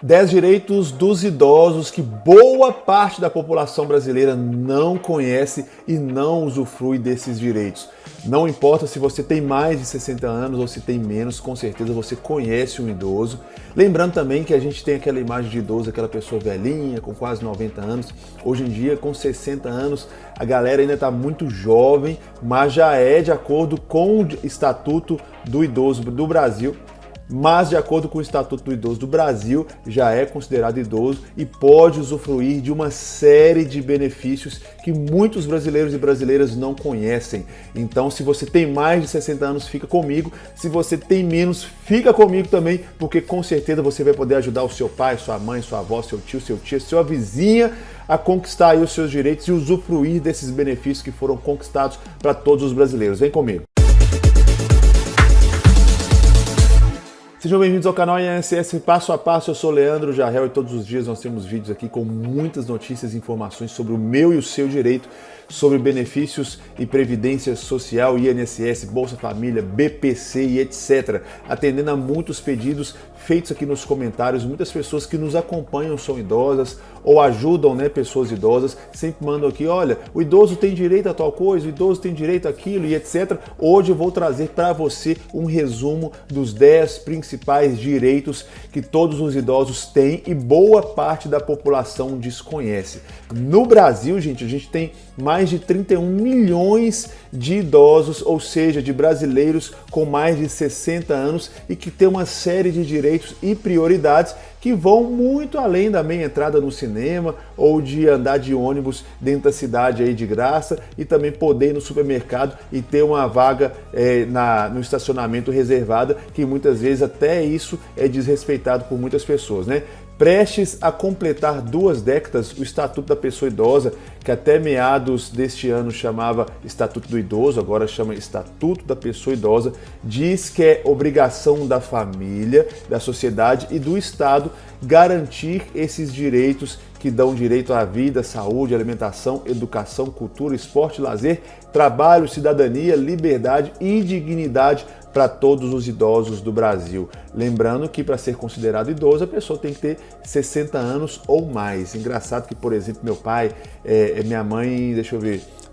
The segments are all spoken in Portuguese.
10 direitos dos idosos que boa parte da população brasileira não conhece e não usufrui desses direitos. Não importa se você tem mais de 60 anos ou se tem menos, com certeza você conhece um idoso. Lembrando também que a gente tem aquela imagem de idoso, aquela pessoa velhinha, com quase 90 anos. Hoje em dia, com 60 anos, a galera ainda está muito jovem, mas já é de acordo com o Estatuto do Idoso do Brasil. Mas, de acordo com o Estatuto do Idoso do Brasil, já é considerado idoso e pode usufruir de uma série de benefícios que muitos brasileiros e brasileiras não conhecem. Então, se você tem mais de 60 anos, fica comigo. Se você tem menos, fica comigo também, porque com certeza você vai poder ajudar o seu pai, sua mãe, sua avó, seu tio, seu tia, sua vizinha a conquistar aí os seus direitos e usufruir desses benefícios que foram conquistados para todos os brasileiros. Vem comigo! Sejam bem-vindos ao canal INSS Passo a Passo, eu sou Leandro Jarrell e todos os dias nós temos vídeos aqui com muitas notícias e informações sobre o meu e o seu direito, sobre benefícios e previdência social, INSS, Bolsa Família, BPC e etc. Atendendo a muitos pedidos feitos aqui nos comentários, muitas pessoas que nos acompanham são idosas ou ajudam, pessoas idosas, sempre mandam aqui, olha, o idoso tem direito a tal coisa, o idoso tem direito àquilo e etc. Hoje eu vou trazer para você um resumo dos 10 principais direitos que todos os idosos têm e boa parte da população desconhece. No Brasil, gente, a gente tem mais de 31 milhões de idosos, ou seja, de brasileiros com mais de 60 anos e que tem uma série de direitos e prioridades que vão muito além da meia entrada no cinema ou de andar de ônibus dentro da cidade aí de graça e também poder ir no supermercado e ter uma vaga no estacionamento reservada, que muitas vezes até isso é desrespeitado por muitas pessoas, Prestes a completar 2 décadas, o Estatuto da Pessoa Idosa, que até meados deste ano chamava Estatuto do Idoso, agora chama Estatuto da Pessoa Idosa, diz que é obrigação da família, da sociedade e do Estado garantir esses direitos que dão direito à vida, saúde, alimentação, educação, cultura, esporte, lazer, trabalho, cidadania, liberdade e dignidade para todos os idosos do Brasil. Lembrando que para ser considerado idoso, a pessoa tem que ter 60 anos ou mais. Engraçado que, por exemplo, meu pai, minha mãe,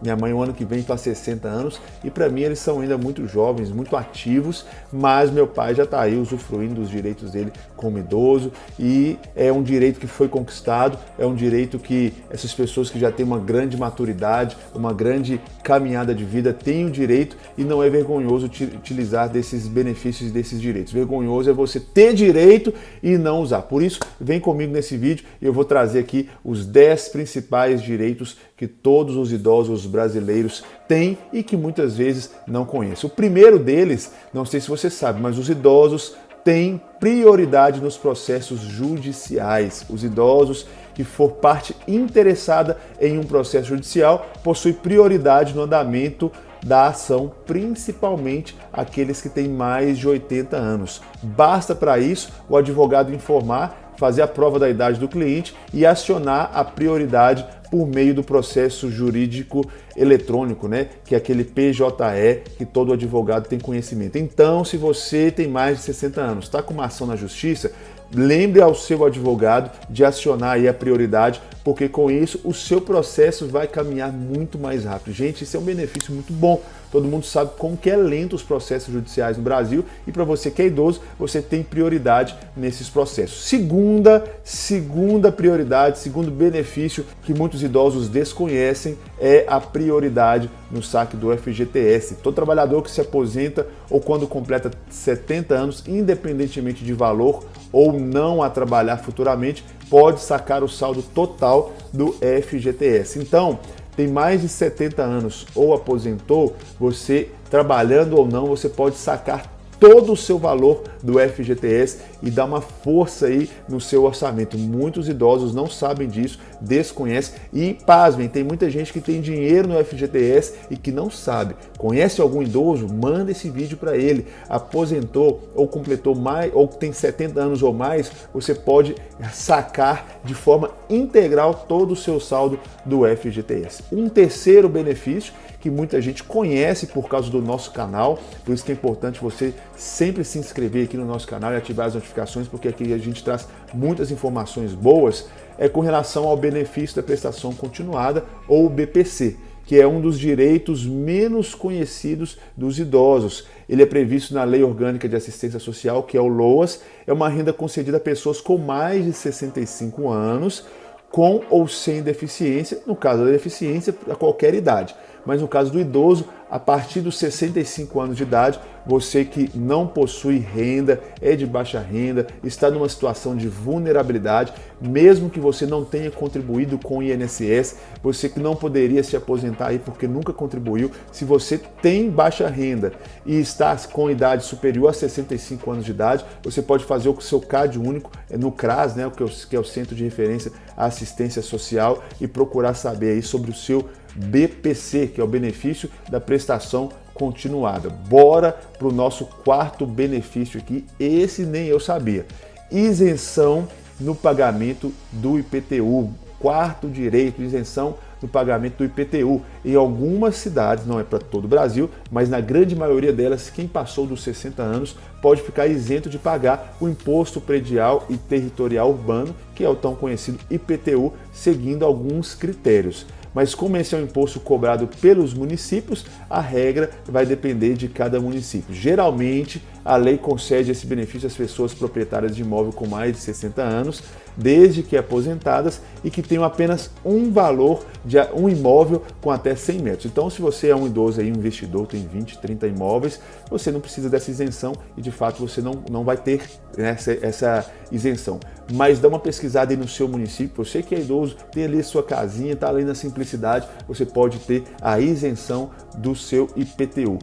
minha mãe o ano que vem faz 60 anos e para mim eles são ainda muito jovens, muito ativos, mas meu pai já está aí usufruindo dos direitos dele como idoso e é um direito que foi conquistado, é um direito que essas pessoas que já têm uma grande maturidade, uma grande caminhada de vida têm o direito e não é vergonhoso utilizar desses benefícios e desses direitos. Vergonhoso é você ter direito e não usar. Por isso, vem comigo nesse vídeo e eu vou trazer aqui os 10 principais direitos que todos os idosos brasileiros têm e que muitas vezes não conhecem. O primeiro deles, não sei se você sabe, mas os idosos têm prioridade nos processos judiciais. Os idosos que for parte interessada em um processo judicial possuem prioridade no andamento da ação, principalmente aqueles que têm mais de 80 anos. Basta para isso o advogado informar, fazer a prova da idade do cliente e acionar a prioridade por meio do processo jurídico eletrônico, que é aquele PJE que todo advogado tem conhecimento. Então, se você tem mais de 60 anos, está com uma ação na justiça, lembre ao seu advogado de acionar aí a prioridade, porque com isso o seu processo vai caminhar muito mais rápido. Gente, isso é um benefício muito bom. Todo mundo sabe como que é lento os processos judiciais no Brasil e para você que é idoso, você tem prioridade nesses processos. Segunda prioridade, segundo benefício que muitos idosos desconhecem é a prioridade no saque do FGTS. Todo trabalhador que se aposenta ou quando completa 70 anos, independentemente de valor ou não a trabalhar futuramente, pode sacar o saldo total do FGTS. Então, tem mais de 70 anos ou aposentou, você trabalhando ou não, você pode sacar todo o seu valor do FGTS e dar uma força aí no seu orçamento. Muitos idosos não sabem disso, desconhecem e, pasmem, tem muita gente que tem dinheiro no FGTS e que não sabe. Conhece algum idoso? Manda esse vídeo para ele. Aposentou ou completou mais, ou tem 70 anos ou mais, você pode sacar de forma integral todo o seu saldo do FGTS. Um terceiro benefício que muita gente conhece por causa do nosso canal, por isso que é importante você sempre se inscrever aqui no nosso canal e ativar as notificações, porque aqui a gente traz muitas informações boas, com relação ao benefício da prestação continuada, ou BPC, que é um dos direitos menos conhecidos dos idosos. Ele é previsto na Lei Orgânica de Assistência Social, que é o LOAS, é uma renda concedida a pessoas com mais de 65 anos, com ou sem deficiência, no caso da deficiência, a qualquer idade. Mas no caso do idoso, a partir dos 65 anos de idade, você que não possui renda, é de baixa renda, está numa situação de vulnerabilidade, mesmo que você não tenha contribuído com o INSS, você que não poderia se aposentar aí porque nunca contribuiu, se você tem baixa renda e está com idade superior a 65 anos de idade, você pode fazer o seu CAD único no CRAS, né, que é o Centro de Referência à Assistência Social, e procurar saber aí sobre o seu BPC, que é o benefício da prestação continuada. Bora para o nosso quarto benefício aqui, esse nem eu sabia. Isenção no pagamento do IPTU. Quarto direito, isenção no pagamento do IPTU. Em algumas cidades, não é para todo o Brasil, mas na grande maioria delas, quem passou dos 60 anos pode ficar isento de pagar o Imposto Predial e Territorial Urbano, que é o tão conhecido IPTU, seguindo alguns critérios. Mas como esse é um imposto cobrado pelos municípios, a regra vai depender de cada município. Geralmente, a lei concede esse benefício às pessoas proprietárias de imóvel com mais de 60 anos, desde que aposentadas e que tenham apenas um valor de um imóvel com até 100 metros. Então, se você é um idoso aí, um investidor, tem 20, 30 imóveis, você não precisa dessa isenção e, de fato, você não vai ter essa isenção. Mas dá uma pesquisada aí no seu município. Você que é idoso, tem ali sua casinha, está ali na simplicidade, você pode ter a isenção do seu IPTU.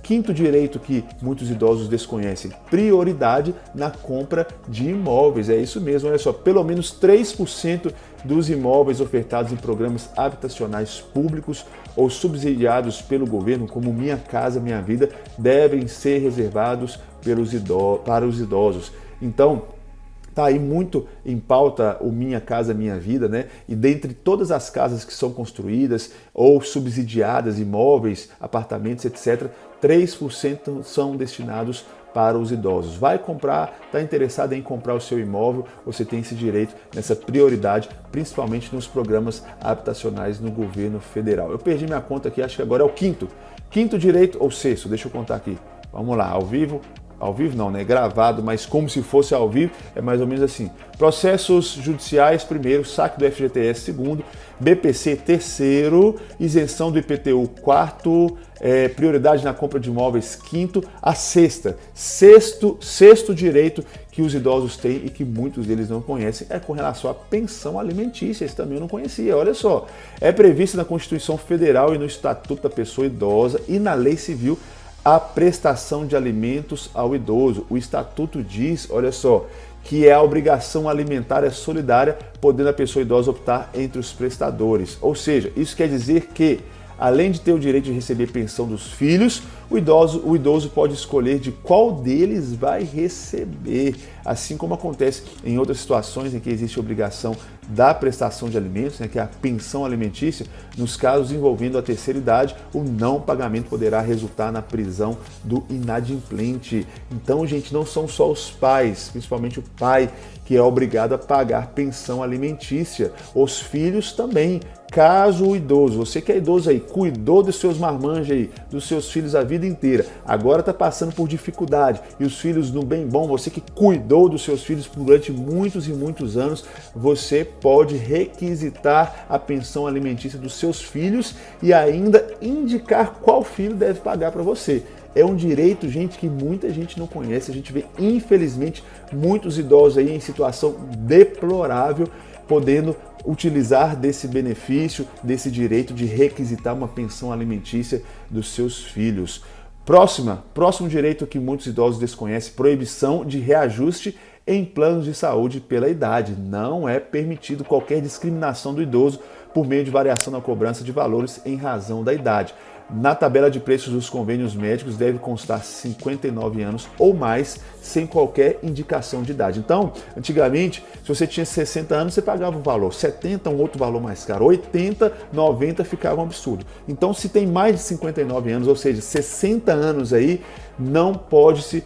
Quinto direito que muitos idosos desconhecem, prioridade na compra de imóveis. É isso mesmo, olha só, pelo menos 3% dos imóveis ofertados em programas habitacionais públicos ou subsidiados pelo governo, como Minha Casa Minha Vida, devem ser reservados para os idosos. Então, está aí muito em pauta o Minha Casa Minha Vida, né? E dentre todas as casas que são construídas ou subsidiadas, imóveis, apartamentos, etc., 3% são destinados para os idosos. Vai comprar, está interessado em comprar o seu imóvel, você tem esse direito nessa prioridade, principalmente nos programas habitacionais no governo federal. Eu perdi minha conta aqui, acho que agora é o quinto. Quinto direito ou sexto, deixa eu contar aqui. Vamos lá, ao vivo não, né? Gravado, mas como se fosse ao vivo, é mais ou menos assim. Processos judiciais, primeiro, saque do FGTS, segundo, BPC, terceiro, isenção do IPTU, quarto, prioridade na compra de imóveis, quinto, a sexto direito que os idosos têm e que muitos deles não conhecem é com relação à pensão alimentícia. Esse também eu não conhecia, olha só. É previsto na Constituição Federal e no Estatuto da Pessoa Idosa e na Lei Civil a prestação de alimentos ao idoso. O Estatuto diz, olha só, que a obrigação alimentar é solidária, podendo a pessoa idosa optar entre os prestadores. Ou seja, isso quer dizer que, além de ter o direito de receber pensão dos filhos, o idoso pode escolher de qual deles vai receber, assim como acontece em outras situações em que existe a obrigação da prestação de alimentos, né, que é a pensão alimentícia. Nos casos envolvendo a terceira idade, o não pagamento poderá resultar na prisão do inadimplente. Então, gente, não são só os pais, principalmente o pai, que é obrigado a pagar pensão alimentícia. Os filhos também. Caso o idoso, você que é idoso aí, cuidou dos seus marmanjos aí, dos seus filhos a vida inteira, agora está passando por dificuldade e os filhos no bem bom, você que cuidou dos seus filhos durante muitos e muitos anos, você pode requisitar a pensão alimentícia dos seus filhos e ainda indicar qual filho deve pagar para você. É um direito, gente, que muita gente não conhece. A gente vê, infelizmente, muitos idosos aí em situação deplorável, podendo utilizar desse benefício, desse direito de requisitar uma pensão alimentícia dos seus filhos. Próximo direito que muitos idosos desconhecem, proibição de reajuste em planos de saúde pela idade. Não é permitido qualquer discriminação do idoso por meio de variação na cobrança de valores em razão da idade. Na tabela de preços dos convênios médicos deve constar 59 anos ou mais, sem qualquer indicação de idade. Então, antigamente, se você tinha 60 anos, você pagava um valor, 70 um outro valor mais caro, 80, 90 ficava um absurdo. Então, se tem mais de 59 anos, ou seja, 60 anos aí, não pode se...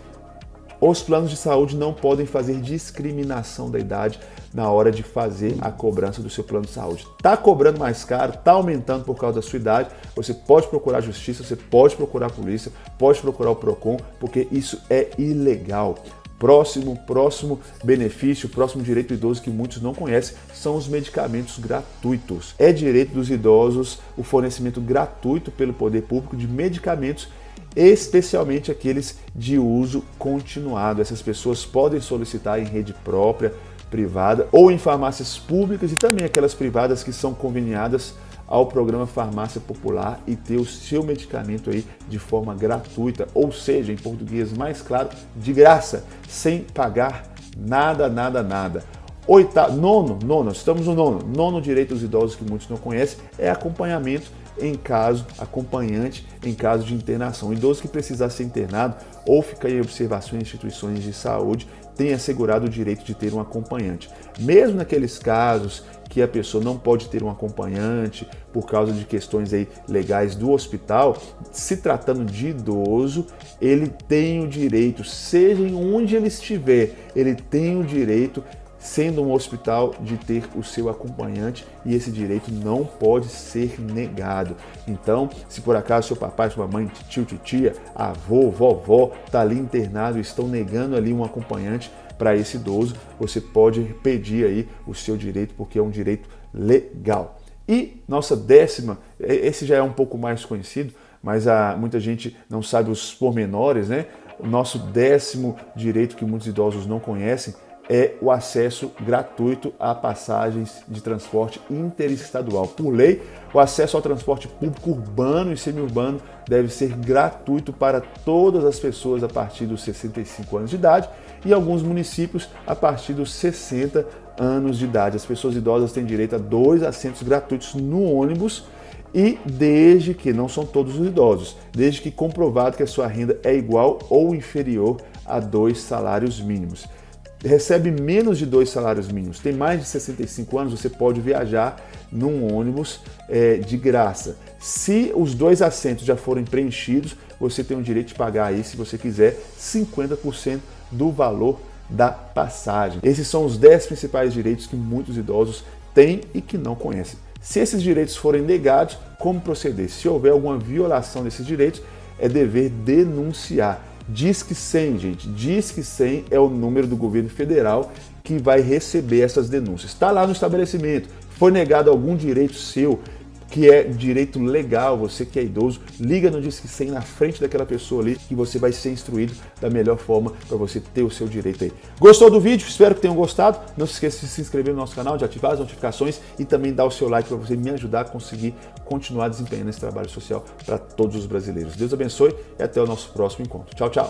Os planos de saúde não podem fazer discriminação da idade na hora de fazer a cobrança do seu plano de saúde. Está cobrando mais caro, está aumentando por causa da sua idade, você pode procurar a justiça, você pode procurar a polícia, pode procurar o PROCON, porque isso é ilegal. Próximo benefício, próximo direito do idoso que muitos não conhecem, são os medicamentos gratuitos. É direito dos idosos o fornecimento gratuito pelo poder público de medicamentos, especialmente aqueles de uso continuado. Essas pessoas podem solicitar em rede própria, privada ou em farmácias públicas e também aquelas privadas que são conveniadas ao programa Farmácia Popular e ter o seu medicamento aí de forma gratuita, ou seja, em português mais claro, de graça, sem pagar nada. Estamos no nono direito dos idosos que muitos não conhecem, é acompanhamento acompanhante em caso de internação. O idoso que precisar ser internado ou ficar em observação em instituições de saúde tem assegurado o direito de ter um acompanhante. Mesmo naqueles casos que a pessoa não pode ter um acompanhante por causa de questões aí legais do hospital, se tratando de idoso, ele tem o direito, seja em onde ele estiver, ele tem o direito, sendo um hospital, de ter o seu acompanhante, e esse direito não pode ser negado. Então, se por acaso seu papai, sua mãe, tio, titia, avô, vovó está ali internado e estão negando ali um acompanhante para esse idoso, você pode pedir aí o seu direito, porque é um direito legal. E nossa décima, esse já é um pouco mais conhecido, mas muita gente não sabe os pormenores, né? O nosso décimo direito que muitos idosos não conhecem é o acesso gratuito a passagens de transporte interestadual. Por lei, o acesso ao transporte público urbano e semiurbano deve ser gratuito para todas as pessoas a partir dos 65 anos de idade e alguns municípios a partir dos 60 anos de idade. As pessoas idosas têm direito a 2 assentos gratuitos no ônibus e desde que, não são todos os idosos, desde que comprovado que a sua renda é igual ou inferior a 2 salários mínimos. Recebe menos de 2 salários mínimos, tem mais de 65 anos, você pode viajar num ônibus de graça. Se os 2 assentos já forem preenchidos, você tem o direito de pagar aí, se você quiser, 50% do valor da passagem. Esses são os 10 principais direitos que muitos idosos têm e que não conhecem. Se esses direitos forem negados, como proceder? Se houver alguma violação desses direitos, é dever denunciar. Disque 100, gente. Disque 100 é o número do governo federal que vai receber essas denúncias. Está lá no estabelecimento, foi negado algum direito seu, que é direito legal, você que é idoso, liga no Disque 100 na frente daquela pessoa ali que você vai ser instruído da melhor forma para você ter o seu direito aí. Gostou do vídeo? Espero que tenham gostado. Não se esqueça de se inscrever no nosso canal, de ativar as notificações e também dar o seu like para você me ajudar a conseguir continuar desempenhando esse trabalho social para todos os brasileiros. Deus abençoe e até o nosso próximo encontro. Tchau, tchau!